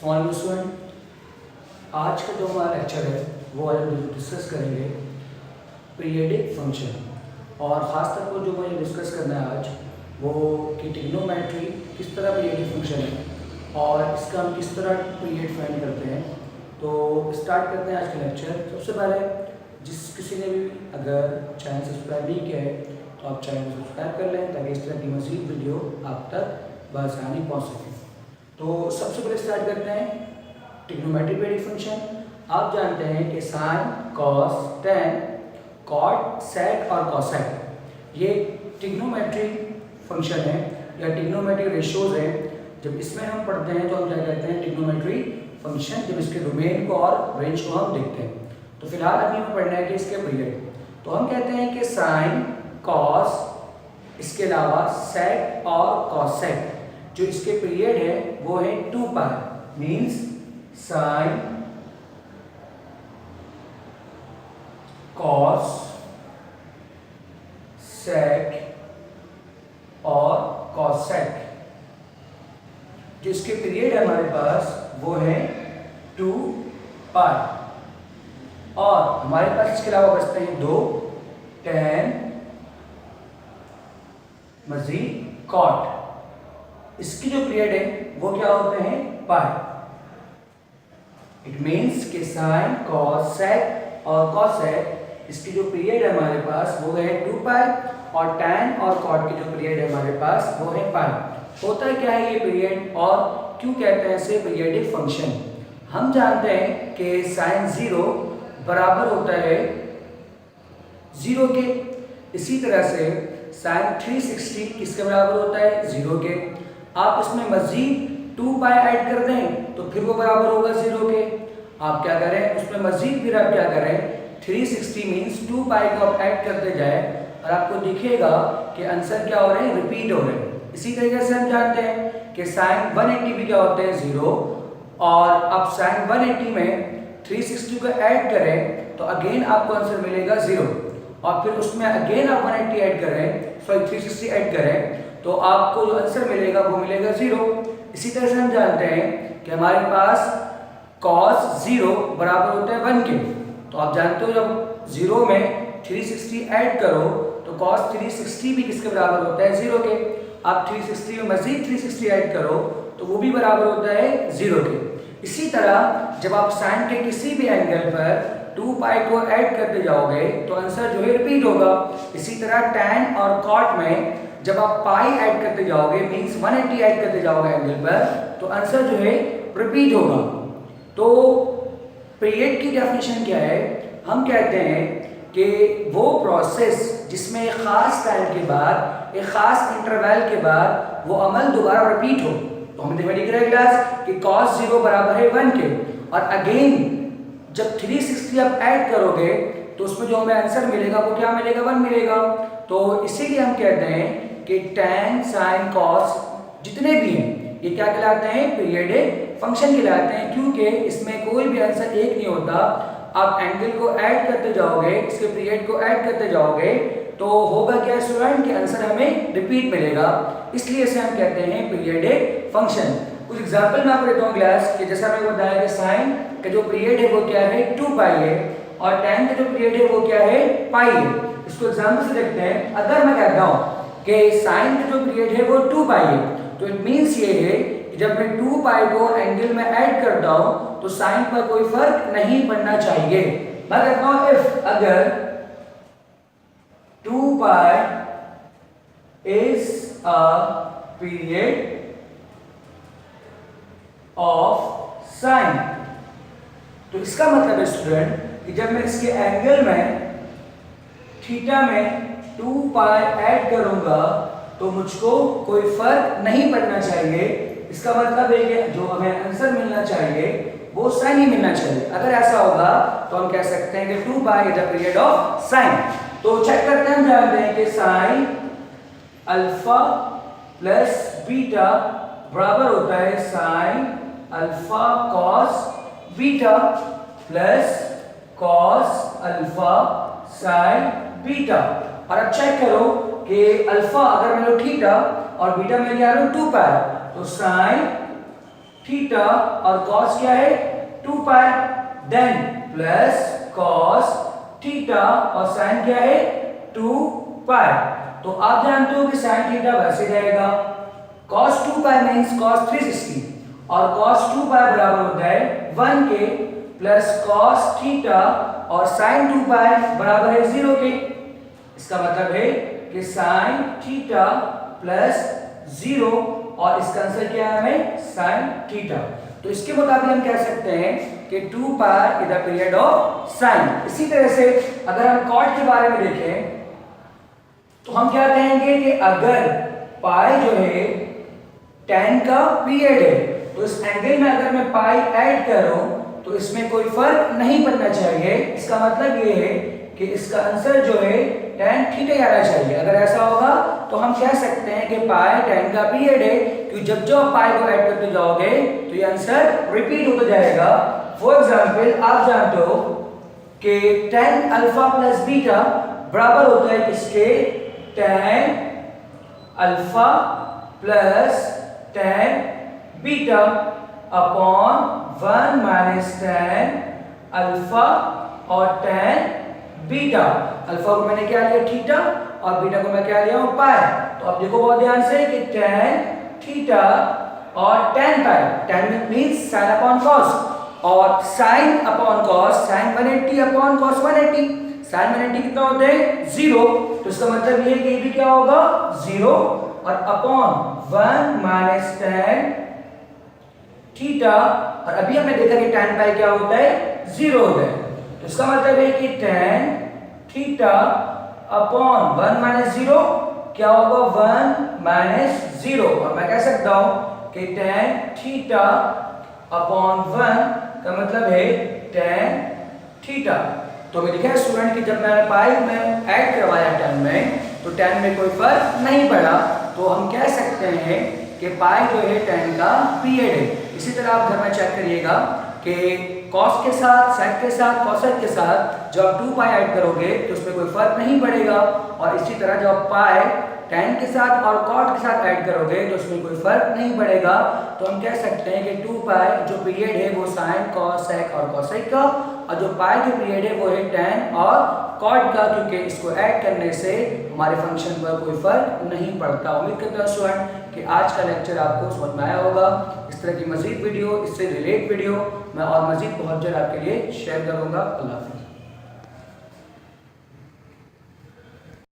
Small student, आज का जो हमारा लेक्चर है वो आज हम डिस्कस करेंगे पीरियडिक फंक्शन। और ख़ास तौर पर जो मुझे डिस्कस करना है आज वो कि ट्रिग्नोमेट्री किस तरह पीरियडिक फंक्शन है और इसका हम किस तरह पीरियड फाइंड करते हैं। तो स्टार्ट करते हैं आज का लेक्चर। सबसे पहले जिस किसी ने भी अगर चैनल सब्सक्राइब नहीं किया है तो आप चैनल को सब्सक्राइब कर लें ताकि इस तरह की मज़ीद वीडियो आप तक बआसानी पहुँच सकें। तो सबसे पहले स्टार्ट करते हैं ट्रिग्नोमेट्री पीरियडिक फंक्शन। आप जानते हैं कि साइन, कॉस, टेन, कॉट, सेक और कॉसेक ये ट्रिग्नोमेट्री फंक्शन है या ट्रिग्नोमेट्री रेशियोज हैं। जब इसमें हम पढ़ते हैं तो हम क्या कहते हैं ट्रिग्नोमेट्री फंक्शन, जब इसके डोमेन को और रेंज को हम देखते हैं। तो फिलहाल अभी हमें पढ़ना है कि इसके पीरियड। तो हम कहते हैं कि साइन, कॉस, इसके अलावा सेक और कॉसेक जो इसके पीरियड है वो है 2 पाई। मीन्स साइन, कॉस, सेक और कॉसेक जो इसके पीरियड है हमारे पास वो है 2 पाई। और हमारे पास इसके अलावा बचते हैं 2 टेन मजीद कॉट। इसकी जो पीरियड है वो क्या होते हैं पाई। इट मीन्स कि साइन, कॉस, सेक और कॉसेक इसकी जो पीरियड है हमारे पास वो है 2 पाई और टैन और कॉट की जो पीरियड है हमारे पास वो है पाई। होता है क्या है ये पीरियड और क्यों कहते हैं इसे पीरियडिक फंक्शन। हम जानते हैं कि साइन 0 बराबर होता है 0 के। इसी तरह से साइन 360 किसके बराबर होता है 0 के। आप इसमें मजीद 2 पाई ऐड कर दें तो फिर वो बराबर होगा 0 के। आप क्या करें उसमें मजीद फिर आप क्या करें 360 मीन्स 2 पाई को आप ऐड करते जाए और आपको दिखेगा कि आंसर क्या हो रहे हैं रिपीट हो रहे हैं। इसी तरीके से हम जानते हैं कि साइन 180 भी क्या होते हैं 0 और अब साइन 180 में 360 को ऐड करें तो अगेन आपको आंसर मिलेगा 0 और फिर उसमें अगेन आप 180 ऐड करें, सॉरी 360 ऐड करें तो आपको जो आंसर मिलेगा वो मिलेगा 0। इसी तरह से हम जानते हैं कि हमारे पास cos 0 बराबर होता है 1 के। तो आप जानते हो जब 0 में 360 ऐड करो तो cos 360 भी किसके बराबर होता है 0 के। आप 360 में मजीद 360 ऐड करो तो वो भी बराबर होता है 0 के। इसी तरह जब आप साइन के किसी भी एंगल पर 2 पाई को ऐड करते जाओगे तो आंसर जो है रिपीट होगा। इसी तरह टैन और कॉट में जब आप पाई ऐड करते जाओगे मींस 180 ऐड करते जाओगे एंगल पर तो आंसर जो है रिपीट होगा। तो पीरियड की डेफिनेशन क्या है। हम कहते हैं कि वो प्रोसेस जिसमें एक खास टाइम के बाद एक खास इंटरवल के बाद वो अमल दोबारा रिपीट हो। तो हमने देखा दिख रहा है क्लास कि cos 0 बराबर है 1 के और अगेन जब 360 आप ऐड करोगे तो उसमें जो हमें आंसर मिलेगा वो क्या मिलेगा 1 मिलेगा। तो इसीलिए हम कहते हैं कि tan, sin, cos जितने भी हैं ये क्या कहलाते हैं पीरियडिक फंक्शन कहलाते हैं क्योंकि इसमें कोई भी आंसर एक नहीं होता। आप एंगल को ऐड करते जाओगे, इसके पीरियड को ऐड करते जाओगे तो होगा क्या स्टूडेंट कि आंसर हमें रिपीट मिलेगा। इसलिए इसे हम कहते हैं पीरियडिक फंक्शन। कुछ एग्जांपल मैं आपको देता हूँ क्लास कि जैसा मैंने बताया कि साइन का जो पीरियड है वो क्या है 2 पाई है और टैन का जो पीरियड है वो क्या है पाई है। इसको एग्जांपल से देखते हैं। अगर मैं कहता हूँ कि साइन का जो पीरियड है वो 2 पाई है तो इट मीन्स ये है कि जब मैं 2 पाई को एंगल में ऐड करता हूँ तो साइन पर कोई फर्क नहीं पड़ना चाहिए। मैं कहता हूँ इफ अगर 2 pi is a period of sine तो इसका मतलब है स्टूडेंट कि जब मैं इसके एंगल में थीटा में 2 पाई ऐड करूंगा तो मुझको कोई फर्क नहीं पड़ना चाहिए। इसका मतलब है कि जो हमें आंसर मिलना चाहिए वो साइन ही मिलना चाहिए। अगर ऐसा होगा तो हम कह सकते हैं कि 2 pi is the period of sine. तो चेक करते हैं, हम जानते हैं कि साइन अल्फा प्लस बीटा बराबर होता है sine alpha cos beta plus cos alpha sign beta. और अब चेक करो कि अल्फा अगर मैं लो थीटा और बीटा में क्या लो 2 पाई तो साइन थीटा और कॉस क्या है 2 पाई, देन प्लस कॉस थीटा और साइन क्या है 2 पाई। तो आप जानते हो कि साइन थीटा वैसे रहेगा, cos 2 पाई मींस cos 360 और cos 2 पाई बराबर होता है 1 के प्लस cos थीटा और sin 2 पाई बराबर है 0 के। इसका मतलब है कि sin थीटा प्लस 0 और इसका आंसर क्या है हमें sin थीटा। तो इसके मुताबिक हम कह सकते हैं कि 2 pi is the period of sin। इसी तरह से अगर हम cot के बारे में देखें तो हम क्या कहेंगे कि अगर पाई जो है tan का पीरियड है तो इस एंगल में अगर मैं पाई ऐड करूं तो इसमें कोई फर्क नहीं पड़ना चाहिए। इसका मतलब ये है कि इसका आंसर जो है tan थीटा आना चाहिए। अगर ऐसा होगा तो हम कह सकते हैं कि पाई tan का पीरियड है, क्योंकि जब जो आप पाई को ऐड करते जाओगे तो ये आंसर रिपीट होता जाएगा। फॉर एग्जांपल आप जानते हो कि tan अल्फा प्लस बीटा बराबर होता है किसके tan alpha plus tan beta upon 1 minus tan alpha और tan बीटा। अल्फा को मैंने क्या लिया थीटा और बीटा को मैं क्या लिया हूं पाई। तो अब देखो बहुत ध्यान से कि tan थीटा और tan पाई, tan means sin upon cos और sin upon cos, sin 180 upon cos 180। sin 180 कितना होता है 0, तो इसका मतलब ये कि ये भी क्या होगा 0 और अपॉन 1 माइनस tan थीटा। और अभी हमने देखा कि tan पाई क्या होता है 0 होता है, तो इसका मतलब है कि tan थीटा अपॉन 1 माइनस 0 क्या होगा 1 माइनस 0। और मैं कह सकता हूं कि tan थीटा अपॉन 1 का मतलब है tan थीटा। तो मैं देखा स्टूडेंट कि जब मैंने पाई में ऐड करवाया tan में तो tan में कोई फर्क नहीं पड़ा, तो हम कह सकते हैं कि पाई जो है tan का पीरियड है। इसी तरह आप घर में चेक करिएगा कि cos के साथ sec के साथ cosec के साथ जब आप 2 पाई ऐड करोगे तो उसमें कोई फर्क नहीं पड़ेगा, और इसी तरह जब आप पाई tan के साथ और cot के साथ ऐड करोगे तो उसमें कोई फर्क नहीं पड़ेगा। तो हम कह सकते हैं कि 2 पाई जो पीरियड है वो sin cos sec और cosec का, और जो पाई जो पीरियड है वो है tan और cot का, क्योंकि इसको ऐड करने से हमारे फंक्शन पर कोई फर्क नहीं पड़ता। उम्मीद करता हूं स्टूडेंट कि आज का लेक्चर आपको समझ में आया होगा। इस तरह की मजीद वीडियो, इससे रिलेट वीडियो मैं और मजीद बहुत जल्द आपके लिए शेयर करूंगा। अल्लाह हाफ़िज़।